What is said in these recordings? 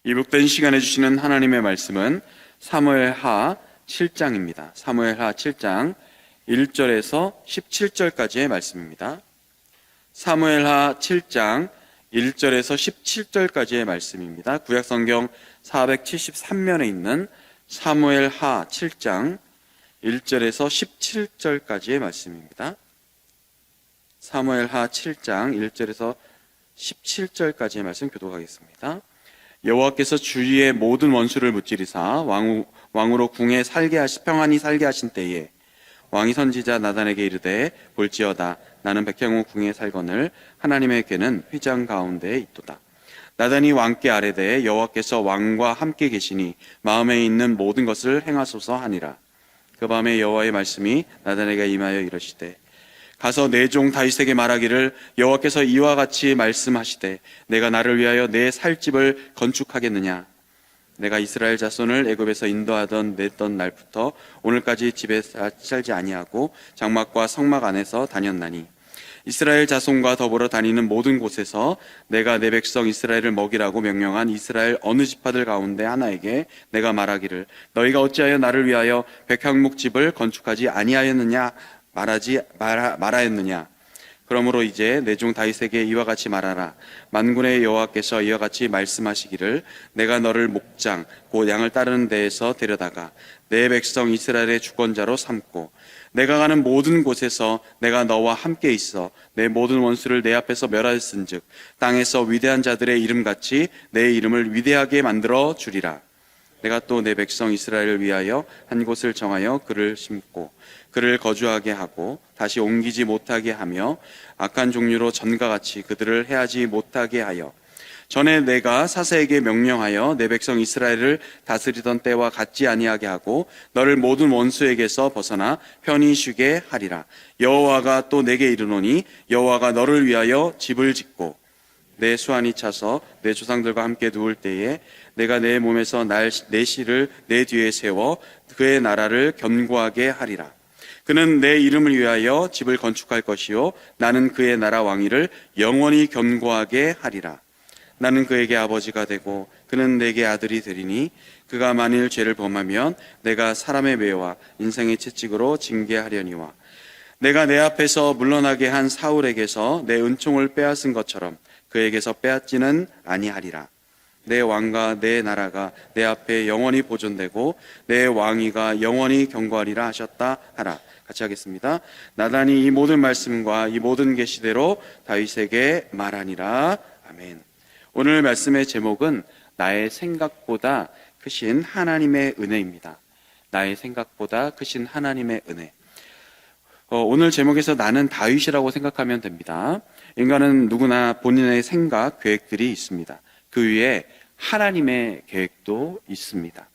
이 복된 시간에 주시는 하나님의 말씀은 사무엘하 7장입니다. 사무엘하 7장 1절에서 17절까지의 말씀입니다. 사무엘하 7장 1절에서 17절까지의 말씀입니다. 구약성경 473면에 있는 사무엘하 7장 1절에서 17절까지의 말씀입니다. 사무엘하 7장 1절에서 17절까지의 말씀 교독하겠습니다. 여호와께서 주위의 모든 원수를 무찌르사 왕으로 궁에 평안히 살게 하신 때에 왕이 선지자 나단에게 이르되 볼지어다 나는 백향호 궁에 살거늘 하나님의 궤는 휘장 가운데에 있도다. 나단이 왕께 아뢰되 여호와께서 왕과 함께 계시니 마음에 있는 모든 것을 행하소서 하니라. 그 밤에 여호와의 말씀이 나단에게 임하여 이르시되 가서 내 종 다윗에게 말하기를 여호와께서 이와 같이 말씀하시되 내가 나를 위하여 내 살 집을 건축하겠느냐. 내가 이스라엘 자손을 애굽에서 인도하던 냈던 날부터 오늘까지 집에 살지 아니하고 장막과 성막 안에서 다녔나니 이스라엘 자손과 더불어 다니는 모든 곳에서 내가 내 백성 이스라엘을 먹이라고 명령한 이스라엘 어느 지파들 가운데 하나에게 내가 말하기를 너희가 어찌하여 나를 위하여 백향목 집을 건축하지 아니하였느냐 말하였느냐. 그러므로 이제 내 종 다윗에게 이와 같이 말하라. 만군의 여호와께서 이와 같이 말씀하시기를 내가 너를 목장 곧 양을 따르는 데에서 데려다가 내 백성 이스라엘의 주권자로 삼고 내가 가는 모든 곳에서 내가 너와 함께 있어 내 모든 원수를 내 앞에서 멸하였은즉 땅에서 위대한 자들의 이름같이 내 이름을 위대하게 만들어 주리라. 내가 또 내 백성 이스라엘을 위하여 한 곳을 정하여 그를 심고 그를 거주하게 하고 다시 옮기지 못하게 하며 악한 종류로 전과 같이 그들을 해하지 못하게 하여 전에 내가 사사에게 명령하여 내 백성 이스라엘을 다스리던 때와 같지 아니하게 하고 너를 모든 원수에게서 벗어나 편히 쉬게 하리라. 여호와가 또 내게 이르노니 여호와가 너를 위하여 집을 짓고 내 수완이 차서 내 조상들과 함께 누울 때에 내가 내 몸에서 내 씨를 내 뒤에 세워 그의 나라를 견고하게 하리라. 그는 내 이름을 위하여 집을 건축할 것이요 나는 그의 나라 왕위를 영원히 견고하게 하리라. 나는 그에게 아버지가 되고 그는 내게 아들이 되리니 그가 만일 죄를 범하면 내가 사람의 매와 인생의 채찍으로 징계하려니와 내가 내 앞에서 물러나게 한 사울에게서 내 은총을 빼앗은 것처럼 그에게서 빼앗지는 아니하리라. 내 왕과 내 나라가 내 앞에 영원히 보존되고 내 왕위가 영원히 견고하리라 하셨다 하라. 같이 하겠습니다. 나단이 이 모든 말씀과 이 모든 계시대로 다윗에게 말하니라. 아멘. 오늘 말씀의 제목은 나의 생각보다 크신 하나님의 은혜입니다. 나의 생각보다 크신 하나님의 은혜. 오늘 제목에서 나는 다윗이라고 생각하면 됩니다. 인간은 누구나 본인의 생각, 계획들이 있습니다. 그 위에 하나님의 계획도 있습니다.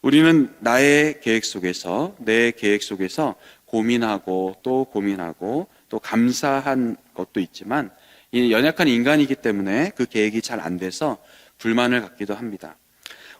우리는 나의 계획 속에서, 내 계획 속에서 고민하고 또 감사한 것도 있지만 이 연약한 인간이기 때문에 그 계획이 잘 안 돼서 불만을 갖기도 합니다.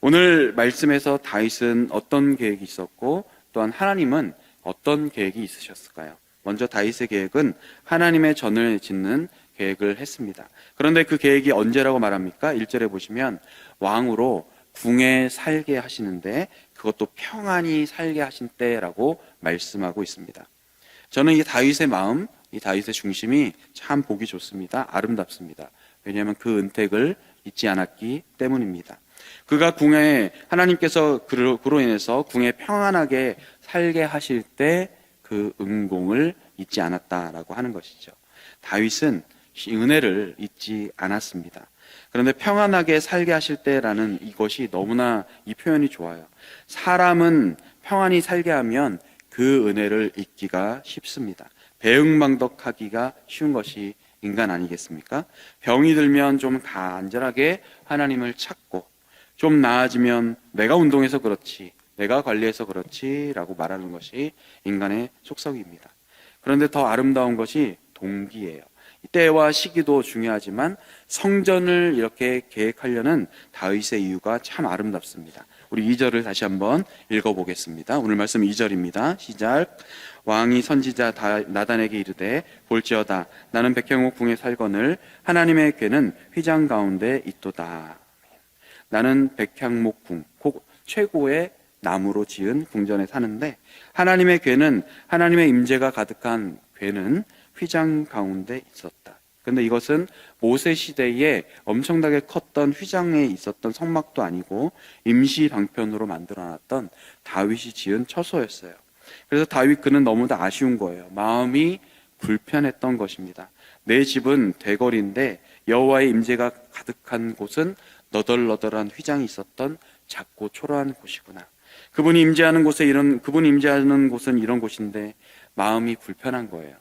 오늘 말씀에서 다윗은 어떤 계획이 있었고 또한 하나님은 어떤 계획이 있으셨을까요? 먼저 다윗의 계획은 하나님의 전을 짓는 계획을 했습니다. 그런데 그 계획이 언제라고 말합니까? 1절에 보시면 왕으로 궁에 살게 하시는데 그것도 평안히 살게 하신 때라고 말씀하고 있습니다. 저는 이 다윗의 마음, 이 다윗의 중심이 참 보기 좋습니다. 아름답습니다. 왜냐하면 그 은택을 잊지 않았기 때문입니다. 그가 궁에 하나님께서 그로 인해서 궁에 평안하게 살게 하실 때 그 은공을 잊지 않았다라고 하는 것이죠. 다윗은 은혜를 잊지 않았습니다. 그런데 평안하게 살게 하실 때라는 이것이 너무나 이 표현이 좋아요. 사람은 평안히 살게 하면 그 은혜를 잊기가 쉽습니다. 배응망덕하기가 쉬운 것이 인간 아니겠습니까? 병이 들면 좀 간절하게 하나님을 찾고 좀 나아지면 내가 운동해서 그렇지, 내가 관리해서 그렇지 라고 말하는 것이 인간의 속성입니다. 그런데 더 아름다운 것이 동기예요. 때와 시기도 중요하지만 성전을 이렇게 계획하려는 다윗의 이유가 참 아름답습니다. 우리 2절을 다시 한번 읽어보겠습니다. 오늘 말씀 2절입니다. 시작. 왕이 선지자 나단에게 이르되 볼지어다 나는 백향목 궁에 살거늘 하나님의 궤는 휘장 가운데 있도다. 나는 백향목궁, 최고의 나무로 지은 궁전에 사는데 하나님의 궤는, 하나님의 임재가 가득한 궤는 휘장 가운데 있었다. 근데 이것은 모세 시대에 엄청나게 컸던 휘장에 있었던 성막도 아니고 임시 방편으로 만들어놨던 다윗이 지은 처소였어요. 그래서 다윗 그는 너무도 아쉬운 거예요. 마음이 불편했던 것입니다. 내 집은 대궐인데 여호와의 임재가 가득한 곳은 너덜너덜한 휘장이 있었던 작고 초라한 곳이구나. 그분이 임재하는 곳은 이런 곳인데 마음이 불편한 거예요.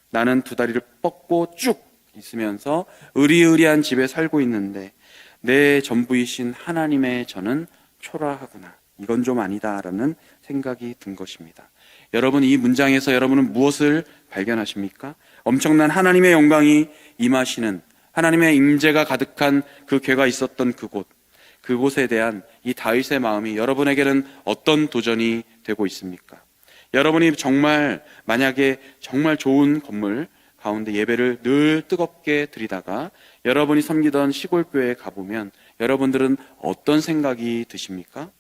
나는 두 다리를 뻗고 쭉 있으면서 의리의리한 집에 살고 있는데 내 전부이신 하나님의 저는 초라하구나. 이건 좀 아니다라는 생각이 든 것입니다. 여러분, 이 문장에서 여러분은 무엇을 발견하십니까? 엄청난 하나님의 영광이 임하시는, 하나님의 임재가 가득한 그 궤가 있었던 그곳에 대한 이 다윗의 마음이 여러분에게는 어떤 도전이 되고 있습니까? 여러분이 만약에 정말 좋은 건물 가운데 예배를 늘 뜨겁게 드리다가 여러분이 섬기던 시골 교회에 가보면 여러분들은 어떤 생각이 드십니까?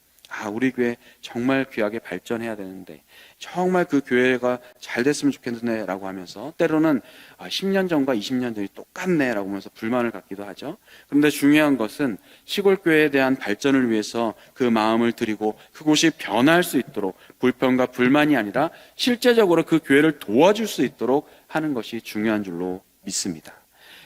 우리 교회 정말 귀하게 발전해야 되는데, 정말 그 교회가 잘 됐으면 좋겠네 라고 하면서 때로는 10년 전과 20년 전이 똑같네 라고 하면서 불만을 갖기도 하죠. 그런데 중요한 것은 시골 교회에 대한 발전을 위해서 그 마음을 드리고 그곳이 변할 수 있도록, 불평과 불만이 아니라 실제적으로 그 교회를 도와줄 수 있도록 하는 것이 중요한 줄로 믿습니다.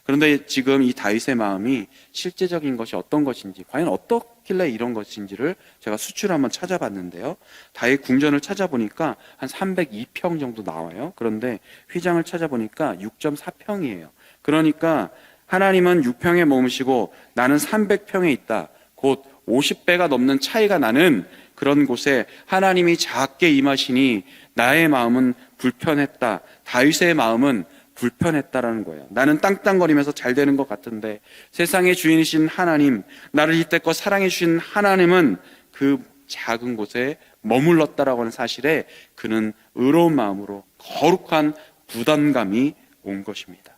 그런데 지금 이 다윗의 마음이 실제적인 것이 어떤 것인지, 과연 어떻길래 이런 것인지를 제가 수치를 한번 찾아봤는데요. 다윗 궁전을 찾아보니까 한 302평 정도 나와요. 그런데 휘장을 찾아보니까 6.4평이에요. 그러니까 하나님은 6평에 머무시고 나는 300평에 있다. 곧 50배가 넘는 차이가 나는 그런 곳에 하나님이 작게 임하시니 나의 마음은 불편했다. 다윗의 마음은 불편했다라는 거예요. 나는 땅땅거리면서 잘 되는 것 같은데 세상의 주인이신 하나님, 나를 이때껏 사랑해 주신 하나님은 그 작은 곳에 머물렀다라고 하는 사실에 그는 의로운 마음으로 거룩한 부담감이 온 것입니다.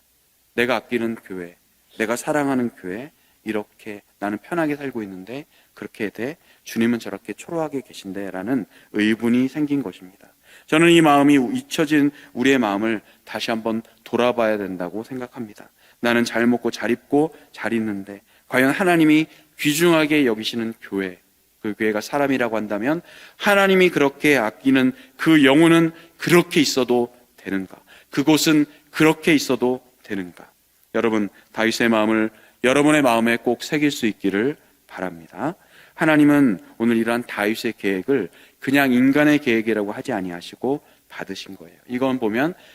내가 아끼는 교회, 내가 사랑하는 교회, 이렇게 나는 편하게 살고 있는데 그렇게 돼 주님은 저렇게 초라하게 계신데 라는 의문이 생긴 것입니다. 저는 이 마음이 잊혀진 우리의 마음을 다시 한번 돌아봐야 된다고 생각합니다. 나는 잘 먹고 잘 입고 잘 있는데 과연 하나님이 귀중하게 여기시는 교회, 그 교회가 사람이라고 한다면 하나님이 그렇게 아끼는 그 영혼은 그렇게 있어도 되는가? 그곳은 그렇게 있어도 되는가? 여러분, 다윗의 마음을 여러분의 마음에 꼭 새길 수 있기를 바랍니다. 하나님은 오늘 이러한 다윗의 계획을 그냥 인간의 계획이라고 하지 아니하시고 받으신 거예요. 이건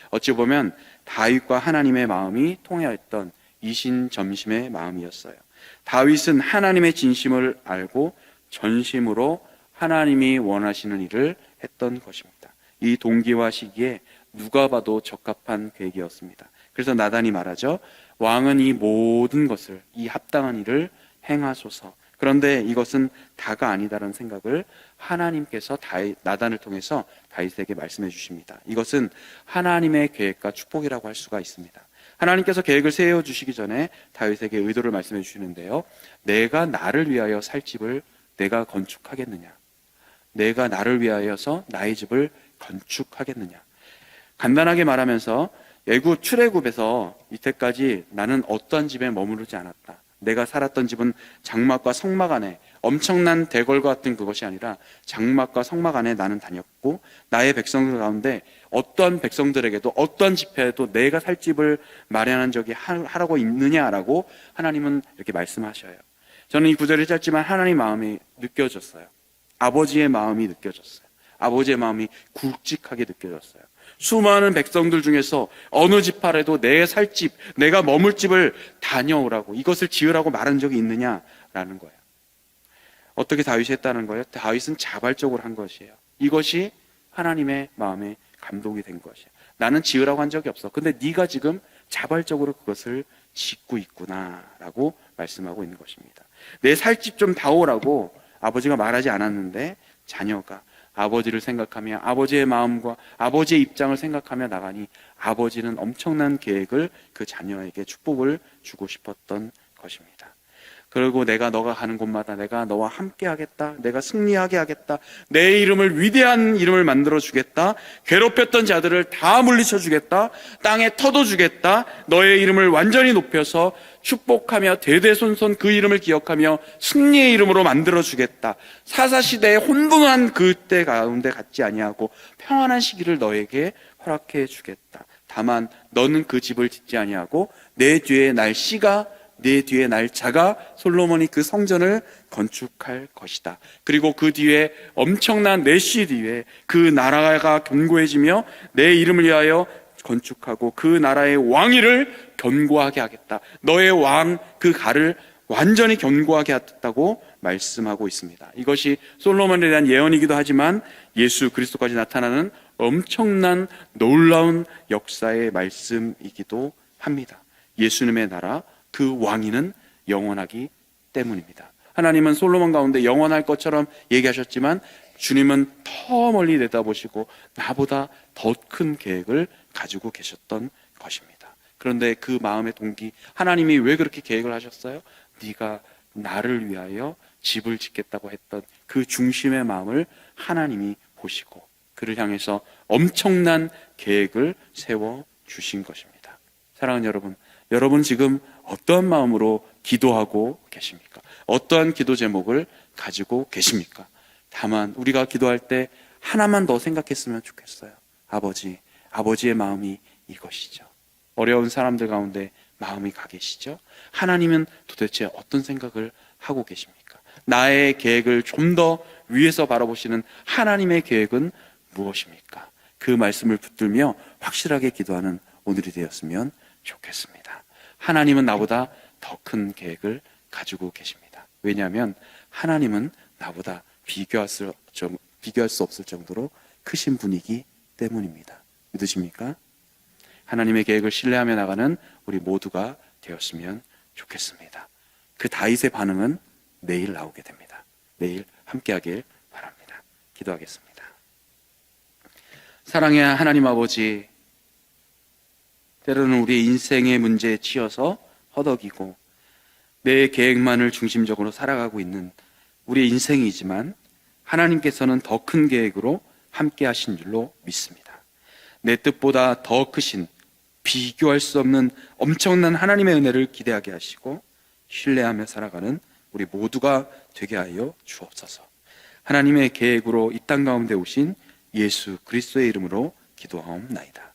어찌 보면 다윗과 하나님의 마음이 통하였던 이신점심의 마음이었어요. 다윗은 하나님의 진심을 알고 전심으로 하나님이 원하시는 일을 했던 것입니다. 이 동기와 시기에 누가 봐도 적합한 계획이었습니다. 그래서 나단이 말하죠. 왕은 이 모든 것을, 이 합당한 일을 행하소서. 그런데 이것은 다가 아니다라는 생각을 하나님께서 나단을 통해서 다윗에게 말씀해 주십니다. 이것은 하나님의 계획과 축복이라고 할 수가 있습니다. 하나님께서 계획을 세워주시기 전에 다윗에게 의도를 말씀해 주시는데요. 내가 나를 위하여 살 집을 내가 건축하겠느냐? 내가 나를 위하여서 나의 집을 건축하겠느냐? 간단하게 말하면서 출애굽에서 이때까지 나는 어떤 집에 머무르지 않았다. 내가 살았던 집은 장막과 성막 안에, 엄청난 대궐과 같은 그것이 아니라 장막과 성막 안에 나는 다녔고 나의 백성들 가운데 어떠한 백성들에게도 어떠한 집회에도 내가 살 집을 마련한 적이 하라고 있느냐라고 하나님은 이렇게 말씀하셔요. 저는 이 구절이 짧지만 하나님 마음이 느껴졌어요. 아버지의 마음이 느껴졌어요. 아버지의 마음이 굵직하게 느껴졌어요. 수많은 백성들 중에서 어느 지파라도 내 살 집, 내가 머물 집을 다녀오라고, 이것을 지으라고 말한 적이 있느냐라는 거예요. 어떻게 다윗이 했다는 거예요? 다윗은 자발적으로 한 것이에요. 이것이 하나님의 마음에 감동이 된 것이에요. 나는 지으라고 한 적이 없어. 근데 네가 지금 자발적으로 그것을 짓고 있구나라고 말씀하고 있는 것입니다. 내 살 집 좀 다오라고 아버지가 말하지 않았는데 자녀가 아버지를 생각하며 아버지의 마음과 아버지의 입장을 생각하며 나가니 아버지는 엄청난 계획을 그 자녀에게 축복을 주고 싶었던 것입니다. 그리고 내가 너가 가는 곳마다 내가 너와 함께 하겠다. 내가 승리하게 하겠다. 내 이름을 위대한 이름을 만들어 주겠다. 괴롭혔던 자들을 다 물리쳐 주겠다. 땅에 터도 주겠다. 너의 이름을 완전히 높여서 축복하며 대대손손 그 이름을 기억하며 승리의 이름으로 만들어 주겠다. 사사시대의 혼돈한 그때 가운데 갖지 아니하고 평안한 시기를 너에게 허락해 주겠다. 다만 너는 그 집을 짓지 아니하고 내 뒤에 날 씨가 내 뒤에 날 자가 솔로몬이 그 성전을 건축할 것이다. 그리고 그 뒤에 엄청난 내 씨 뒤에 그 나라가 견고해지며 내 이름을 위하여 건축하고 그 나라의 왕위를 견고하게 하겠다. 너의 왕 그 가를 완전히 견고하게 하겠다고 말씀하고 있습니다. 이것이 솔로몬에 대한 예언이기도 하지만 예수 그리스도까지 나타나는 엄청난 놀라운 역사의 말씀이기도 합니다. 예수님의 나라 그 왕위는 영원하기 때문입니다. 하나님은 솔로몬 가운데 영원할 것처럼 얘기하셨지만 주님은 더 멀리 내다보시고 나보다 더 큰 계획을 가지고 계셨던 것입니다. 그런데 그 마음의 동기, 하나님이 왜 그렇게 계획을 하셨어요? 네가 나를 위하여 집을 짓겠다고 했던 그 중심의 마음을 하나님이 보시고 그를 향해서 엄청난 계획을 세워주신 것입니다. 사랑하는 여러분, 여러분 지금 어떠한 마음으로 기도하고 계십니까? 어떠한 기도 제목을 가지고 계십니까? 다만 우리가 기도할 때 하나만 더 생각했으면 좋겠어요. 아버지의 마음이 이것이죠. 어려운 사람들 가운데 마음이 가 계시죠? 하나님은 도대체 어떤 생각을 하고 계십니까? 나의 계획을 좀 더 위에서 바라보시는 하나님의 계획은 무엇입니까? 그 말씀을 붙들며 확실하게 기도하는 오늘이 되었으면 좋겠습니다. 하나님은 나보다 더 큰 계획을 가지고 계십니다. 왜냐하면 하나님은 나보다 비교할 수 없을 정도로 크신 분이기 때문입니다. 믿으십니까? 하나님의 계획을 신뢰하며 나가는 우리 모두가 되었으면 좋겠습니다. 그 다윗의 반응은 내일 나오게 됩니다. 내일 함께하길 바랍니다. 기도하겠습니다. 사랑의 하나님 아버지, 때로는 우리의 인생의 문제에 치여서 허덕이고 내 계획만을 중심적으로 살아가고 있는 우리의 인생이지만 하나님께서는 더 큰 계획으로 함께 하신 줄로 믿습니다. 내 뜻보다 더 크신 비교할 수 없는 엄청난 하나님의 은혜를 기대하게 하시고 신뢰하며 살아가는 우리 모두가 되게 하여 주옵소서. 하나님의 계획으로 이 땅 가운데 오신 예수 그리스도의 이름으로 기도하옵나이다.